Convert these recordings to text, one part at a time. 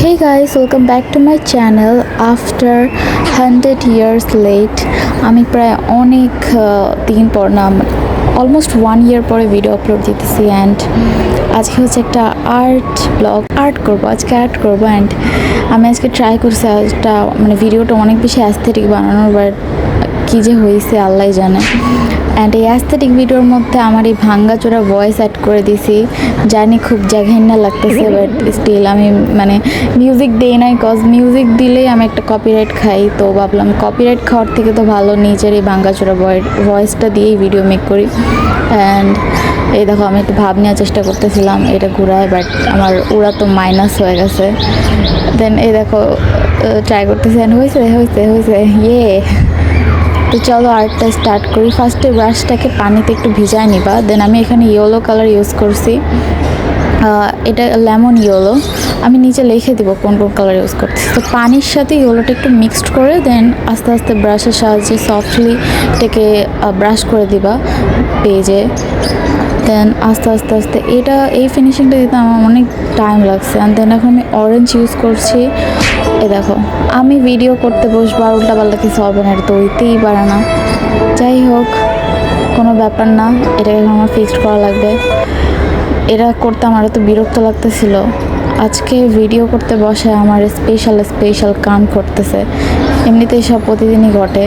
Hey guys, welcome back to my channel after 100 years late. আমি প্রায় অনেক দিন পর না অলমোস্ট 1 year পরে ভিডিও আপলোড দিতেছি অ্যান্ড আজকে হচ্ছে একটা আর্ট করবো অ্যান্ড আমি আজকে ট্রাই করছি একটা ভিডিওটা অনেক বেশি অ্যাস্থেটিক বানানোর, বাট কী যে হয়েছে আল্লাহ জানে। অ্যান্ড এই অ্যাস্থেটিক ভিডিওর মধ্যে আমার এই ভাঙ্গাচোরা ভয়েস অ্যাড করে দিছি, জানি খুব জাঘেন্না লাগতেছে, বাট স্টিল আমি মিউজিক দিই নাই, কজ মিউজিক দিলেই আমি একটা কপিরাইট খাই। তো ভাবলাম কপিরাইট খাওয়ার থেকে তো ভালো নিজের এই ভাঙ্গাচোরা ভয়েসটা দিয়েই ভিডিও মেক করি। অ্যান্ড এই দেখো আমি একটু ভাব নেওয়ার চেষ্টা করতেছিলাম এটা ঘুরায়, বাট আমার ওরা তো মাইনাস হয়ে গেছে। দেন এই দেখো ট্রাই করতেছি অ্যান্ড হয়েছে ইয়ে। তো চলো আর্টটা স্টার্ট করি। ফার্স্টে ব্রাশটাকে পানিতে একটু ভিজায় নিবা। দেন আমি এখানে ইয়েলো কালার ইউজ করছি, এটা লেমন ইয়েলো। আমি নিচে লিখে দিব কোন কোন কালার ইউজ করতেছি। তো পানির সাথে ইয়েলোটা একটু মিক্সড করে দেন আস্তে আস্তে ব্রাশের সাহায্যে সফটলি এটাকে ব্রাশ করে দিবা পেজে। দেন আস্তে আস্তে এই ফিনিশিংটা দিতে আমার অনেক টাইম লাগছে। অ্যান্ড দেন এখন আমি অরেঞ্জ ইউজ করছি। এ দেখো আমি ভিডিও করতে বসবো আর উল্টাপাল্টা কিছু হবে না, এটা তো হইতেই পারে না। যাই হোক, কোনো ব্যাপার না, এটাকে এখন আমার ফিক্সড করা লাগবে। এটা করতে আমার এত বিরক্ত লাগতেছিল। আজকে ভিডিও করতে বসে আমার স্পেশাল কাম করতেছে, এমনিতেই সব প্রতিদিনই ঘটে।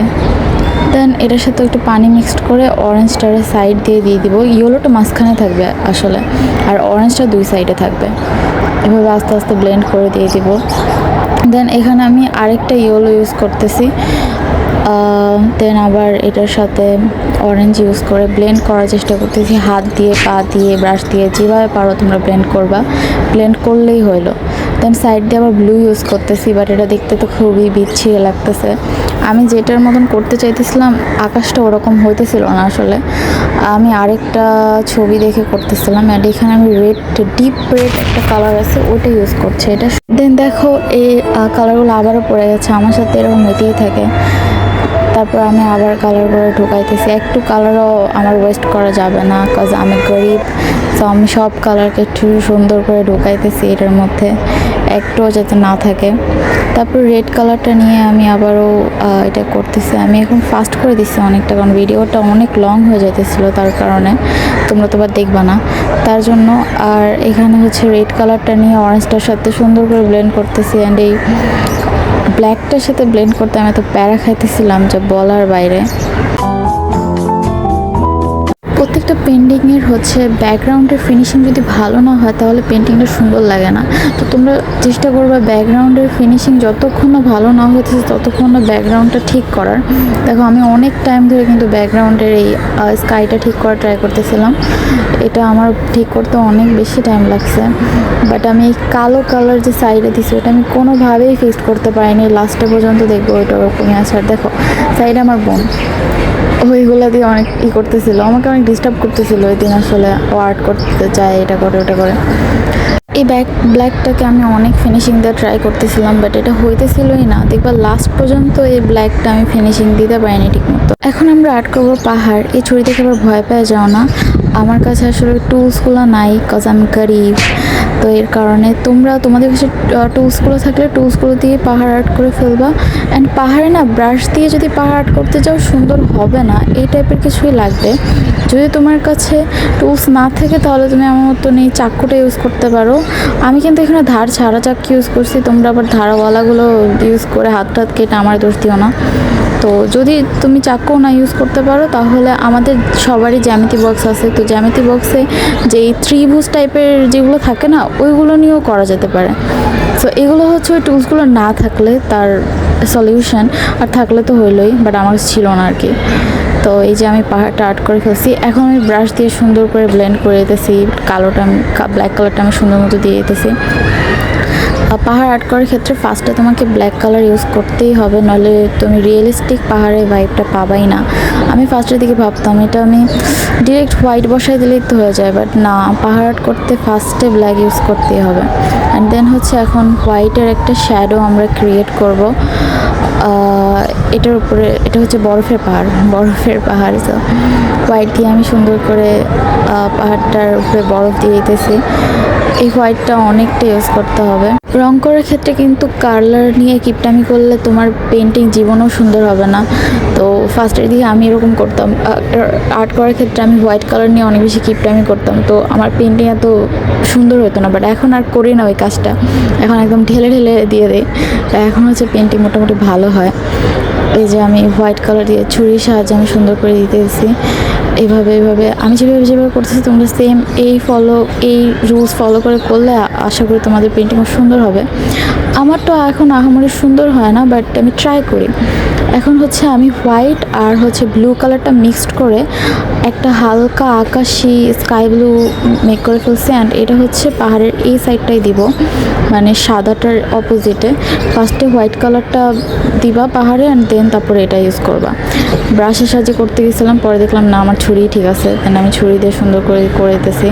দেন এটার সাথে একটু পানি মিক্সড করে অরেঞ্জটারে সাইড দিয়ে দিব। ইয়েলোটা মাঝখানে থাকবে আসলে, আর অরেঞ্জটা দুই সাইডে থাকবে। এভাবে আস্তে আস্তে ব্লেন্ড করে দিয়ে দিব। দেন এখানে আমি আরেকটা ইয়েলো ইউজ করতেছি। দেন আবার এটার সাথে অরেঞ্জ ইউজ করে ব্লেন্ড করার চেষ্টা করতেছি, হাত দিয়ে, পা দিয়ে, ব্রাশ দিয়ে, যেভাবে পারো তোমরা ব্লেন্ড করলেই হইলো। দেন সাইড দিয়ে আবার ব্লু ইউজ করতেছি, বাট এটা দেখতে তো খুবই বিচ্ছিরি লাগতেছে। আমি যেটার মতন করতে চাইতেছিলাম আকাশটা ওরকম হইতেছিল না আসলে, আমি আরেকটা ছবি দেখে করতেছিলাম। অ্যান্ড এখানে আমি ডিপ রেড একটা কালার আছে ওইটা ইউজ করছি এটা। দেন দেখো এই কালারগুলো আবারও পড়ে গেছে, আমার সাথে এরকম হইতেই থাকে। তারপর আমি আবার কালার করে ঢুকাইতেছি। একটু কালারও আমার ওয়েস্ট করা যাবে না, কজ আমি গরিব। তো আমি সব কালারকে একটু সুন্দর করে ঢুকাইতেছি এটার মধ্যে, একটুও যাতে না থাকে। তারপর রেড কালারটা নিয়ে আমি আবারও এটা করতেছি। আমি এখন ফাস্ট করে দিচ্ছি অনেকটা, কারণ ভিডিওটা অনেক লং হয়ে যাইতেছিলো, তার কারণে তোমরা তো আবার দেখবা না, তার জন্য। আর এখানে হচ্ছে রেড কালারটা নিয়ে অরেঞ্জটার সাথে সুন্দর করে ব্লেন্ড করতেছি। অ্যান্ড এই ব্ল্যাকটার সাথে ব্লেন্ড করতে আমি এত প্যারা খাইতেছিলাম যে বলার বাইরে। প্রত্যেকটা পেন্টিংয়ের হচ্ছে ব্যাকগ্রাউন্ডের ফিনিশিং যদি ভালো না হয় তাহলে পেন্টিংটা সুন্দর লাগে না। তো তোমরা চেষ্টা করবে ব্যাকগ্রাউন্ডের ফিনিশিং যতক্ষণ না ভালো না হতেছে ততক্ষণ না ব্যাকগ্রাউন্ডটা ঠিক করার। দেখো আমি অনেক টাইম ধরে কিন্তু ব্যাকগ্রাউন্ডের এই স্কাইটা ঠিক করার ট্রাই করতেছিলাম। এটা আমার ঠিক করতে অনেক বেশি টাইম লাগছে, বাট আমি এই কালো কালার যে সাইডে দিছি ওটা আমি কোনোভাবেই ফিক্স করতে পারিনি। লাস্টে পর্যন্ত দেখবো ওইটা ওরকমই আছে। আর দেখো সাইডে আমার বোন ওইগুলো দিয়ে অনেক করতেছিল, আমাকে অনেক ডিস্টার্ব করতেছিল ওই দিন। আসলে ও আর্ট করতে চায়, এটা করে ওটা করে। এই ব্ল্যাকটাকে আমি অনেক ফিনিশিং দিয়ে ট্রাই করতেছিলাম, বাট এটা হইতেছিলই না। দেখবা লাস্ট পর্যন্ত এই ব্ল্যাকটা আমি ফিনিশিং দিতে পারিনি ঠিকমতো। এখন আমরা আর্ট করবো পাহাড়। এই ছুরি দেখে আবার ভয় পেয়ে যাও না, আমার কাছে আসলে টুলসগুলো নাই, কজ আমি গরিব। তো এর কারণে তোমাদের কাছে টুলসগুলো থাকলে টুলসগুলো দিয়ে পাহাড় আর্ট করে ফেলবা। অ্যান্ড পাহাড়ে না ব্রাশ দিয়ে যদি পাহাড় আর্ট করতে যাও সুন্দর হবে না, এই টাইপের কিছুই লাগবে। যদি তোমার কাছে টুলস না থাকে তাহলে তুমি আমার মতন এই চাকুটা ইউজ করতে পারো। আমি কিন্তু এখানে ধার ছাড়া চাকু ইউজ করছি, তোমরা আবার ধারাওয়ালাগুলো ইউজ করে হাত কেটে আমার দোষ দিও না। তো যদি তুমি চাকু না ইউজ করতে পারো তাহলে আমাদের সবারই জ্যামিতি বক্স আছে। তো জ্যামিতি বক্সে যেই ত্রিভুজ টাইপের যেগুলো থাকে না ওইগুলো নিয়েও করা যেতে পারে। সো এগুলো হচ্ছে ওই টুলসগুলো না থাকলে তার সলিউশন, আর থাকলে তো হইলোই, বাট আমার ছিল না আর কি। তো এই যে আমি পাহাড়টা আর্ট করে ফেলছি। এখন আমি ব্রাশ দিয়ে সুন্দর করে ব্লেন্ড করে দিতেছি। ব্ল্যাক কালারটা আমি সুন্দর মতো দিয়ে দিতেছি। পাহাড় আর্ট করার ক্ষেত্রে ফার্স্টে তোমাকে ব্ল্যাক কালার ইউজ করতেই হবে, নাহলে তুমি রিয়েলিস্টিক পাহাড়ের ভাইবটা পাবাই না। আমি ফার্স্টের দিকে ভাবতাম এটা আমি ডিরেক্ট হোয়াইট বসাই দিলেই তো হয়ে যায়, বাট না, পাহাড় আর্ট করতে ফার্স্টে ব্ল্যাক ইউজ করতেই হবে। অ্যান্ড দেন হচ্ছে এখন হোয়াইটের একটা শ্যাডো আমরা ক্রিয়েট করব। এটার উপরে, এটা হচ্ছে বরফের পাহাড়। তো হোয়াইট দিয়ে আমি সুন্দর করে পাহাড়টার উপরে বরফ দিয়ে দিতেছি। এই হোয়াইটটা অনেকটা ইউজ করতে হবে। রং করার ক্ষেত্রে কিন্তু কালার নিয়ে কিপটামি করলে তোমার পেন্টিং জীবনও সুন্দর হবে না। তো ফার্স্টের দিকে আমি এরকম করতাম, আর্ট করার ক্ষেত্রে আমি হোয়াইট কালার নিয়ে অনেক বেশি কিপটামি করতাম, তো আমার পেন্টিং এত সুন্দর হতো না। বাট এখন আর করি না ওই কাজটা, এখন একদম ঢেলে ঢেলে দিয়ে দিই। এখন হচ্ছে পেন্টিং মোটামুটি ভালো হয়। এই যে আমি হোয়াইট কালার দিয়ে ছুরির সাহায্যে আমি সুন্দর করে দিতেছি। এভাবে আমি যেভাবে করতেছি তোমরা সেম এই রুলস ফলো করলে আশা করি তোমাদের পেন্টিংও সুন্দর হবে। আমার তো এখন আহামরি সুন্দর হয় না, বাট আমি ট্রাই করি। এখন হচ্ছে আমি হোয়াইট আর হচ্ছে ব্লু কালারটা মিক্সড করে একটা হালকা আকাশি স্কাই ব্লু মেক করে ফেলছি। অ্যান্ড এটা হচ্ছে পাহাড়ের এই সাইডটাই দিব, মানে সাদাটার অপোজিটে। ফার্স্টে হোয়াইট কালারটা দিবা পাহাড়ে, অ্যান্ড দেন তারপরে এটা ইউজ করবা। ব্রাশের সাহায্যে করতে গেছিলাম, পরে দেখলাম না আমার ছুরি ঠিক আছে, দেন আমি ছুরি দিয়ে সুন্দর করে দিতেছি।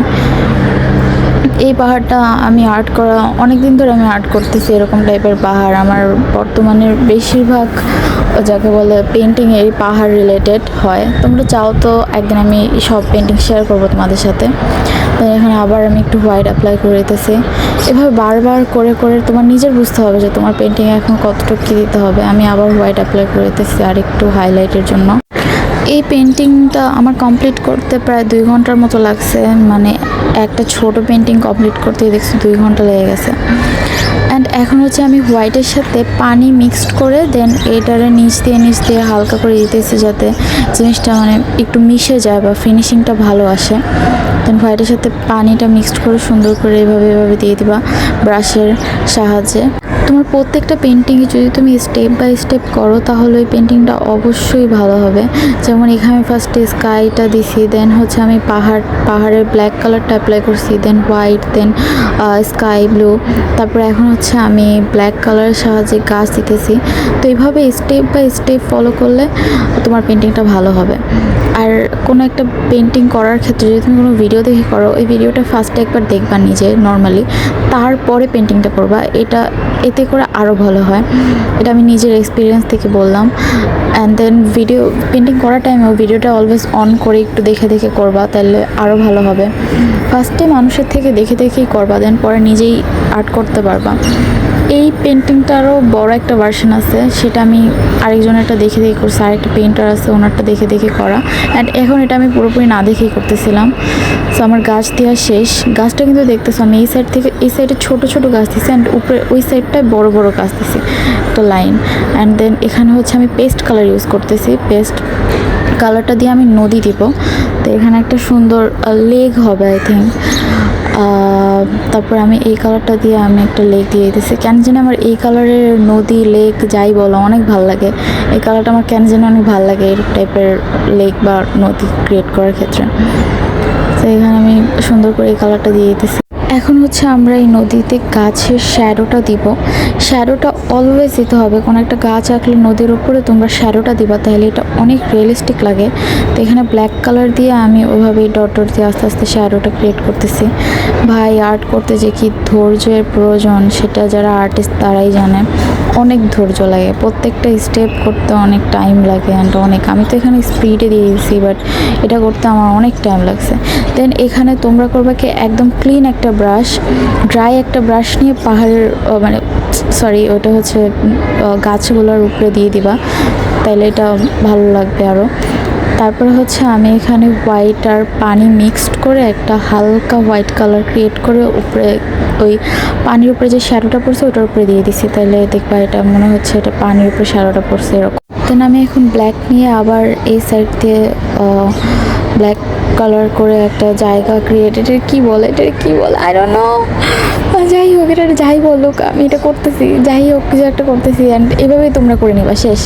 এই পাহাড়টা আমি আর্ট করা অনেক দিন ধরে আমি আর্ট করতেছি। এরকম টাইপের পাহাড় আমার বর্তমানের বেশিরভাগ যাকে বলে পেন্টিং এই পাহাড় রিলেটেড হয়। তোমরা চাও তো একদিন আমি সব পেন্টিং শেয়ার করবো তোমাদের সাথে। তো এখানে আবার আমি একটু হোয়াইট অ্যাপ্লাই করে দিতেছি। এভাবে বারবার করে তোমার নিজের বুঝতে হবে যে তোমার পেন্টিংয়ে এখন কতটুকু কী দিতে হবে। আমি আবার হোয়াইট অ্যাপ্লাই করে দিতেছি আর একটু হাইলাইটের জন্য। এই পেন্টিংটা আমার কমপ্লিট করতে প্রায় 2 ঘন্টার মতো লাগছে, মানে একটা ছোট পেন্টিং কমপ্লিট করতে দেখছি 2 ঘন্টা লেগে গেছে। অ্যান্ড এখন হচ্ছে আমি হোয়াইটের সাথে পানি মিক্সড করে দেন এটারে নিচ দিয়ে হালকা করে দিতেছি, যাতে জিনিসটা মানে একটু মিশে যায় বা ফিনিশিংটা ভালো আসে। দেন হোয়াইটের সাথে পানিটা মিক্সড করে সুন্দর করে এভাবে দিয়ে দিবা ব্রাশের সাহায্যে। তোমার প্রত্যেকটা পেন্টিংয়ে যদি তুমি স্টেপ বাই স্টেপ করো তাহলে ওই পেন্টিংটা অবশ্যই ভালো হবে। যেমন এখানে ফার্স্টে স্কাইটা দিছি, দেন হচ্ছে আমি পাহাড়ের ব্ল্যাক কালারটা অ্যাপ্লাই করছি, দেন হোয়াইট, দেন স্কাই ব্লু, তারপরে এখন হচ্ছে আমি ব্ল্যাক কালারের সাহায্যে গাছ দিতেছি। তো এইভাবে স্টেপ বাই স্টেপ ফলো করলে তোমার পেন্টিংটা ভালো হবে। আর কোনো একটা পেন্টিং করার ক্ষেত্রে যদি তুমি কোনো ভিডিও দেখে করো, ওই ভিডিওটা ফার্স্টে একবার দেখবা নিজে নর্মালি, তারপরে পেন্টিংটা করবা, এতে করে আরও ভালো হয়। এটা আমি নিজের এক্সপিরিয়েন্স থেকে বললাম। অ্যান্ড দেন ভিডিও পেন্টিং করার টাইমেও ভিডিওটা অলওয়েজ অন করে একটু দেখে করবা, তাহলে আরও ভালো হবে। ফার্স্টে মানুষের থেকে দেখেই করবা, দেন পরে নিজেই আর্ট করতে পারবা। এই পেন্টিংটারও বড় একটা ভার্সন আছে, সেটা আমি আরেকজনেরটা দেখে করছি, আরেকটা পেইন্টার আছে ওনারটা দেখে করা। অ্যান্ড এখন এটা আমি পুরোপুরি না দেখেই করতেছিলাম। সো আমার গাছ দেওয়া শেষ। গাছটা কিন্তু দেখতেছো আমি এই সাইডে ছোট গাছ দিছি, অ্যান্ড উপরে ওই সাইডটায় বড় গাছ দিছি, একটা লাইন। অ্যান্ড দেন এখানে হচ্ছে আমি পেস্ট কালার ইউজ করতেছি। পেস্ট কালারটা দিয়ে আমি নদী দিব, তো এখানে একটা সুন্দর লেক হবে আই থিঙ্ক। তারপর আমি এই কালারটা দিয়ে আমি একটা লেক দিয়ে দিতেছি। কেন জানি আমার এই কালারের নদী লেক যাই বলো অনেক ভালো লাগে। এই কালারটা আমার কেন জানি অনেক ভালো লাগে এই টাইপের লেক বা নদী ক্রিয়েট করার ক্ষেত্রে। তো এখানে আমি সুন্দর করে এই কালারটা দিয়ে দিতেছি। এখন হচ্ছে আমরা এই নদীতে গাছের শ্যাডোটা দিব। শ্যাডোটা অলওয়েজ দিতে হবে, কোনো একটা গাছ আঁকলে নদীর উপরে তোমরা শ্যাডোটা দিবা, তাহলে এটা অনেক রিয়েলিস্টিক লাগে। তো এখানে ব্ল্যাক কালার দিয়ে আমি ওইভাবেই ডট দিয়ে আস্তে শ্যাডোটা ক্রিয়েট করতেছি। ভাই আর্ট করতে যে কি ধৈর্যের প্রয়োজন সেটা যারা আর্টিস্ট তারাই জানে। অনেক ধৈর্য লাগে, প্রত্যেকটা স্টেপ করতে অনেক টাইম লাগে। অ্যান্ড আমি তো এখানে স্পিডে দিয়ে দিয়েছি, বাট এটা করতে আমার অনেক টাইম লাগছে। দেন এখানে তোমরা করবে কি একদম ক্লিন একটা ড্রাই একটা ব্রাশ নিয়ে পাহাড়ের ওটা হচ্ছে গাছগুলোর উপরে দিয়ে দিবা, তাইলে এটা ভালো লাগবে আরও। তারপরে হচ্ছে আমি এখানে হোয়াইট আর পানি মিক্সড করে একটা হালকা হোয়াইট কালার ক্রিয়েট করে উপরে ওই পানির উপরে যে শ্যাডোটা পড়ছে ওটার উপরে দিয়ে দিছি, তাহলে দেখবা এটা মনে হচ্ছে এটা পানির উপরে শ্যাডোটা পড়ছে এরকম। দেন আমি এখন ব্ল্যাক নিয়ে আবার এই সাইড দিয়ে ব্ল্যাক কালার করে একটা জায়গা ক্রিয়েট, এটা কি বলে আই ডোন্ট নো, যাই হোক এটা যাই বলুক আমি এটা করতেছি, যাই হোক কিছু একটা করতেছি। অ্যান্ড এভাবেই তোমরা করে নিবা শেষ।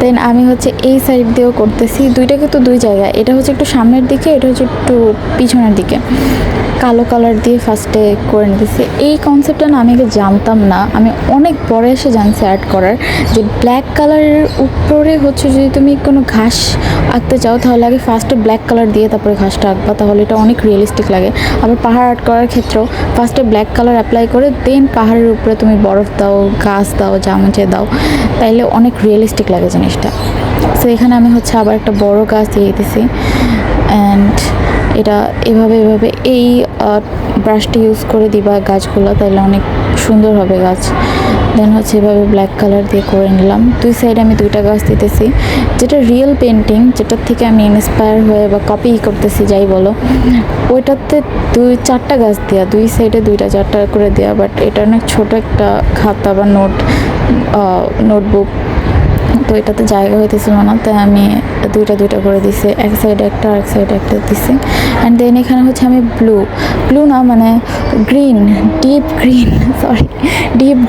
দেন আমি হচ্ছে এই সাইড দিয়েও করতেছি, দুইটা কিন্তু দুই জায়গায়, এটা হচ্ছে একটু সামনের দিকে, এটা হচ্ছে একটু পিছনের দিকে। কালো কালার দিয়ে ফার্স্টে করে নিতেছি। এই কনসেপ্টটা না আমি আগে জানতাম না, আমি অনেক পরে এসে জানছি আর্ট করার, যে ব্ল্যাক কালারের উপরে হচ্ছে যদি তুমি কোনো ঘাস আঁকতে চাও তাহলে আগে ফার্স্টে ব্ল্যাক কালার দিয়ে তারপরে ঘাসটা আঁকবা, তাহলে এটা অনেক রিয়েলিস্টিক লাগে। আবার পাহাড় আর্ট করার ক্ষেত্রেও ফার্স্টে ব্ল্যাক কালার অ্যাপ্লাই করে দেন পাহাড়ের উপরে তুমি বরফ দাও, গাছ দাও, জামুচে দাও, তাইলে অনেক রিয়েলিস্টিক লাগে জিনিসটা। সো এখানে আমি হচ্ছে আবার একটা বড় গাছ দিয়ে দিতেছি। অ্যান্ড এটা এভাবে এই ব্রাশটা ইউজ করে দিবা গাছগুলো, তাহলে অনেক সুন্দর হবে গাছ। দেন হচ্ছে এভাবে ব্ল্যাক কালার দিয়ে করে নিলাম। দুই সাইডে আমি দুইটা গাছ দিতেছি, যেটা রিয়েল পেন্টিং, যেটার থেকে আমি ইন্সপায়ার হয়ে বা কপি করতেছি যাই বলো, ওইটাতে 4টা গাছ দেওয়া, দুই সাইডে 2টা 4টা করে দেওয়া। বাট এটা অনেক ছোট একটা খাতা বা নোটবুক, তো এটাতে জায়গা হইতেছিল না, তাই আমি 2টা করে দিছি, এক সাইডে একটা আর এক সাইডে একটা দিছি। অ্যান্ড দেন এখানে হচ্ছে আমি ব্লু না মানে গ্রিন, ডিপ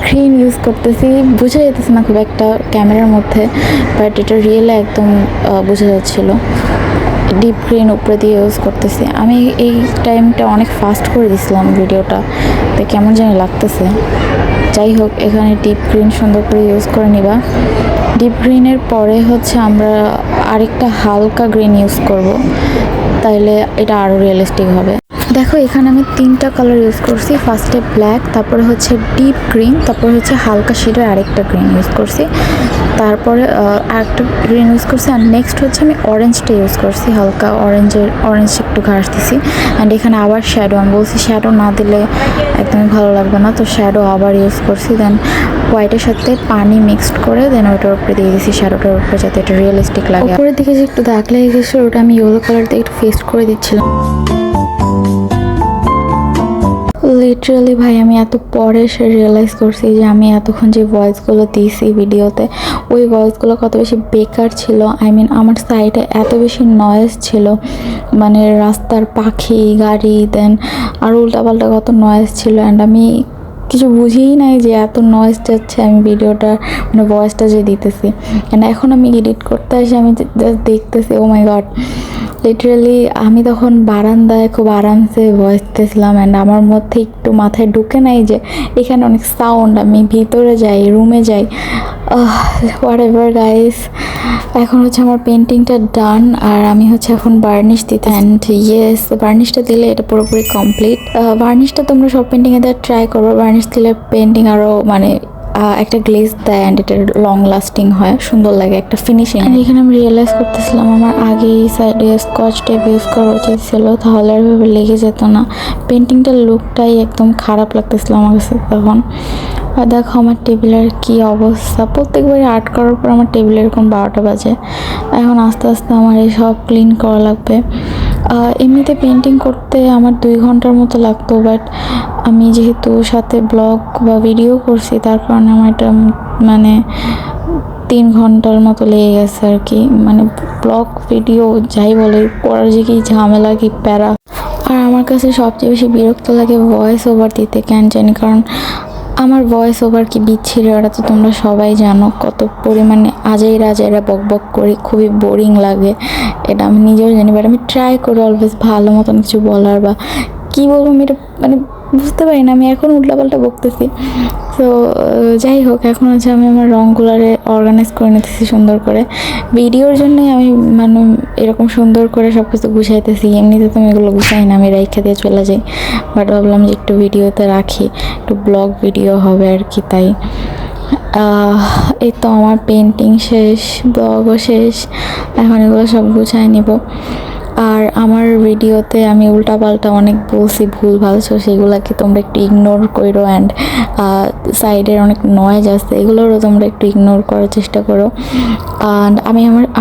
গ্রিন ইউজ করতেছি। বোঝা যেতেছে না খুব একটা ক্যামেরার মধ্যে, বাট এটা রিয়েলে একদম বোঝা যাচ্ছিলো। ডিপ গ্রিন উপরে দিয়ে ইউজ করতেছি। আমি এই টাইমটা অনেক ফাস্ট করে দিছিলাম ভিডিওটা, তো কেমন যেন লাগতেছে। যাই হোক, এখানে ডিপ গ্রিন সুন্দর করে ইউজ করে নিবা। ডিপ গ্রিনের পরে হচ্ছে আমরা আরেকটা হালকা গ্রিন ইউজ করব, তাইলে এটা আরও রিয়েলিস্টিক হবে। দেখো এখানে আমি 3টা কালার ইউজ করছি। ফার্স্টে ব্ল্যাক, তারপরে হচ্ছে ডিপ গ্রিন, তারপরে হচ্ছে হালকা শেডের আরেকটা গ্রিন ইউজ করছি, তারপরে আরেকটা গ্রিন ইউজ করছি। আর নেক্সট হচ্ছে আমি অরেঞ্জটা ইউজ করছি, হালকা অরেঞ্জ একটু ঘাস দিছি। অ্যান্ড এখানে আবার শ্যাডো, আমি বলছি শ্যাডো না দিলে একদমই ভালো লাগবে না, তো শ্যাডো আবার ইউজ করছি। দেন হোয়াইটের সাথে পানি মিক্সড করে দেন ওইটার উপরে দিয়ে দিয়েছি, শ্যাডোটার উপরে, যাতে এটা রিয়েলিস্টিক লাগে। উপরের দিকে যে একটু দাগ লেগে গেছিলো, ওটা আমি ইয়েলো কালার দিয়ে একটু ফেস্ট করে দিচ্ছিলাম। লিটারালি ভাই আমি এত পরে সে রিয়েলাইজ করছি যে আমি এতক্ষণ যে ভয়েসগুলো দিয়েছি ভিডিওতে, ওই ভয়েসগুলো কত বেশি বেকার ছিল। আমার সাইডে এত বেশি নয়েজ ছিল, মানে রাস্তার পাখি, গাড়ি, দেন আর উল্টাপাল্টা কত নয়েজ ছিল। অ্যান্ড আমি কিছু বুঝিই নাই যে এত নয়েজ যাচ্ছে আমি ভিডিওটা মানে ভয়েসটা যে দিতেছি। অ্যান্ড এখন আমি এডিট করতে আসি, আমি জাস্ট দেখতেছি ও মাই গড, লিটারালি আমি তখন বারান্দায় খুব আরামসে ভয়েস দিতেছিলাম। অ্যান্ড আমার মধ্যে একটু মাথায় ঢুকে নাই যে এখানে অনেক সাউন্ড, আমি ভিতরে যাই, রুমে যাই, হোয়াট এভার গাইস। এখন হচ্ছে আমার পেন্টিংটা ডান, আর আমি হচ্ছে এখন বার্নিশ দিতে। অ্যান্ড ইয়েস, বার্নিশটা দিলে এটা পুরোপুরি কমপ্লিট। বার্নিশটা তোমরা সব পেন্টিংয়ে দেওয়ার ট্রাই করবো, বার্নিশ দিলে পেন্টিং আরও মানে একটা গ্লেজ দেয় অ্যান্ড এটা লং লাস্টিং হয়, সুন্দর লাগে একটা ফিনিশিং। এখানে আমি রিয়েলাইজ করতেছিলাম আমার আগে এই সাইডে স্কচ টেপ ইউজ করা উচিত ছিল, তাহলে আর ভাবে লেগে যেত না। পেন্টিংটার লুকটাই একদম খারাপ লাগতেছিল আমার কাছে তখন। আর দেখো আমার টেবিলের কি অবস্থা, প্রত্যেকবারই আর্ট করার পর আমার টেবিলে এরকম 12টা বাজে। এখন আস্তে আস্তে আমার এইসব ক্লিন করা লাগবে। এমনিতে পেন্টিং করতে আমার 2 ঘন্টার মতো লাগতো, বাট আমি যেহেতু সাথে ব্লগ বা ভিডিও করছি, তার কারণে আমার এটা মানে 3 ঘন্টার মতো লেগে গেছে আর কি। মানে ব্লগ ভিডিও যাই বলে, করার যে কি ঝামেলা, কি প্যারা। আর আমার কাছে সবচেয়ে বেশি বিরক্ত লাগে ভয়েস ওভার দিতে, কেন জানি, কারণ আমার ভয়েস ওভার কি বিচ্ছিরি, ওটা তো তোমরা সবাই জানো কত পরিমাণে আজাইরা বক করি, খুবই বোরিং লাগে, এটা আমি নিজেও জানি। বাট আমি ট্রাই করি অলওয়েজ ভালো মতন কিছু বলার, বা কী বলবো আমি এটা মানে বুঝতে পারি না, আমি এখন উল্টাপাল্টা বকতেছি। তো যাই হোক, এখন হচ্ছে আমি আমার রঙগুলারে অর্গানাইজ করে নিতেছি সুন্দর করে। ভিডিওর জন্যই আমি মানে এরকম সুন্দর করে সব কিছু গুছাইতেছি, এমনিতে তো আমি এগুলো গুছাই না, আমি রাইখা দিয়ে চলে যাই। বাট ভাবলাম যে একটু ভিডিওতে রাখি, একটু ব্লগ ভিডিও হবে আর কি, তাই। এই তো আমার পেন্টিং শেষ, ব্লগও শেষ, এখন এগুলো সব গুছাই নিব। আর আমার ভিডিওতে আমি উল্টাপাল্টা অনেক বলছি, ভুল ভালছো, সেগুলোকে তোমরা একটু ইগনোর করো। অ্যান্ড সাইডের অনেক নয়েজ আছে, এগুলোরও তোমরা একটু ইগনোর করার চেষ্টা করো। আর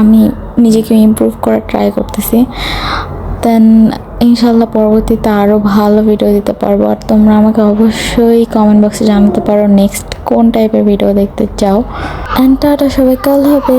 আমি নিজেকে ইমপ্রুভ করার ট্রাই করতেছি। দেন ইনশাল্লাহ পরবর্তীতে আরও ভালো ভিডিও দিতে পারবো। আর তোমরা আমাকে অবশ্যই কমেন্ট বক্সে জানাতে পারো নেক্সট কোন টাইপের ভিডিও দেখতে চাও। অ্যান্ড টাটা, সবাই, কাল হবে।